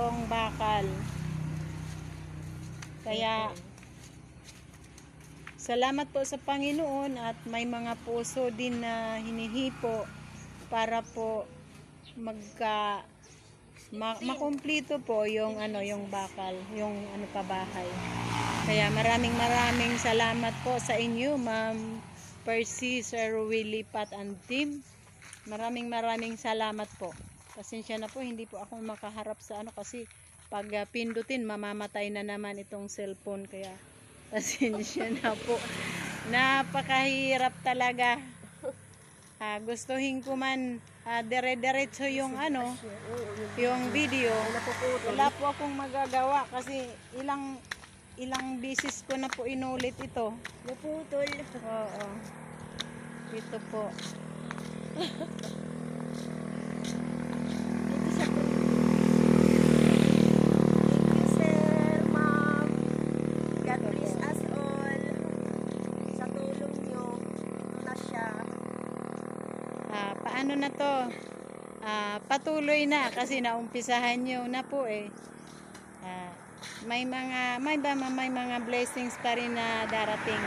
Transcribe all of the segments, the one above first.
yung bakal. Kaya salamat po sa Panginoon at may mga puso din na hinihipo para po makumpleto po yung yung bakal, yung pabahay. Kaya maraming salamat po sa inyo, Ma'am Percy, Sir Willie, Pat and team. Maraming salamat po. Pasensya na po, hindi po ako makaharap sa kasi pag pindutin mamamatay na naman itong cellphone, kaya pasensya na po. Napakahirap talaga. Gustuhin ko man dire-diretso yung yung video. Wala po akong magagawa kasi ilang bisis ko na po inulit ito. Naputol. Oo. Ito po. Paano na to? Patuloy na kasi naumpisahan nyo na po may mga blessings pa rin na darating.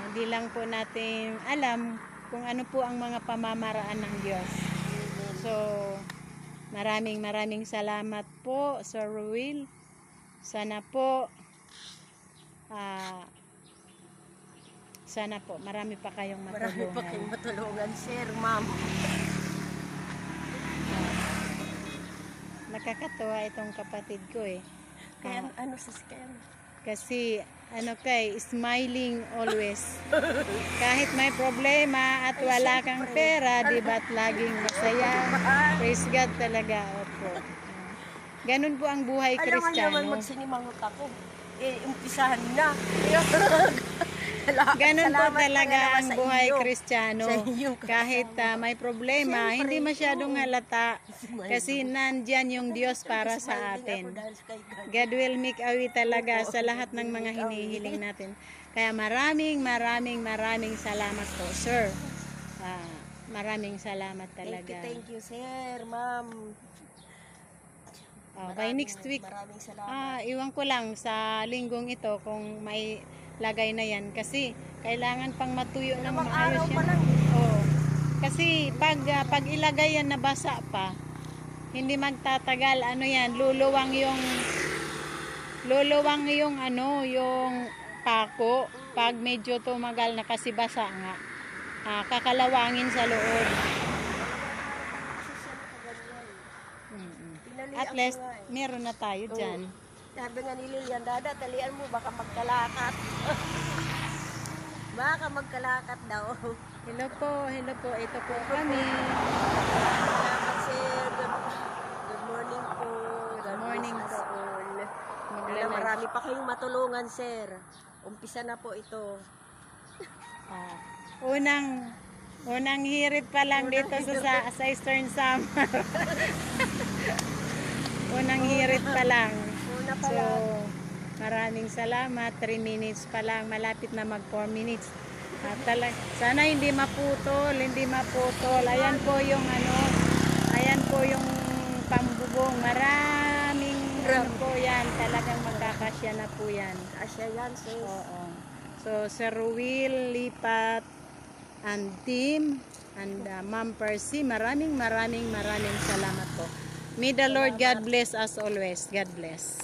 Hindi lang po natin alam kung ano po ang mga pamamaraan ng Diyos. So maraming salamat po, Sir Will. Sana po marami pa kayong matulungan. Marami pa kayong matulungan, sir, ma'am. Nakakatuwa itong kapatid ko Kaya scam? Kasi smiling always. Kahit may problema at wala kang pera, di ba't laging masaya? Praise God talaga. Opo. Ganun po ang buhay Kristiyano. Alam nga naman magsinimangot ako. Umpisahan na. Ganun po talaga ang buhay Kristiyano. Kahit may problema, hindi masyadong halata. Kasi nandyan yung Diyos para sa atin. God will make a way talaga sa lahat ng mga hinihiling natin. Kaya maraming salamat po, sir. Maraming salamat talaga. Thank you, sir, ma'am. By next week, maraming salamat. Iwan ko lang sa linggong ito kung may lagay na yan. Kasi kailangan pang matuyo ng maayos yan. Oo. Kasi pag ilagay yan na basa pa, hindi magtatagal. Luluwang yung yung pako. Pag medyo tumagal na kasi basa nga, kakalawangin sa loob. At least, meron na tayo dyan. Sabi nga ni Lilian, Dada, talian mo, baka magkalakat. Baka magkalakat daw. Hello po. Ito po kami. Salamat, sir. Good morning po. Good morning po. Marami pa kayong matulungan, sir. Umpisa na po ito. Unang hirit pa lang dito sa Eastern Summer. Unang hirit pa lang. So, maraming salamat. 3 minutes pa lang. Malapit na mag 4 minutes. Sana hindi maputol. Ayan po yung ayan po yung pambubong. Maraming po yan. Talagang magkakasya na po yan. Asya yan, sir. Oo. So, Sir Will, Lipat, and team, and Ma'am Percy, maraming salamat po. May the Lord God bless us always. God bless.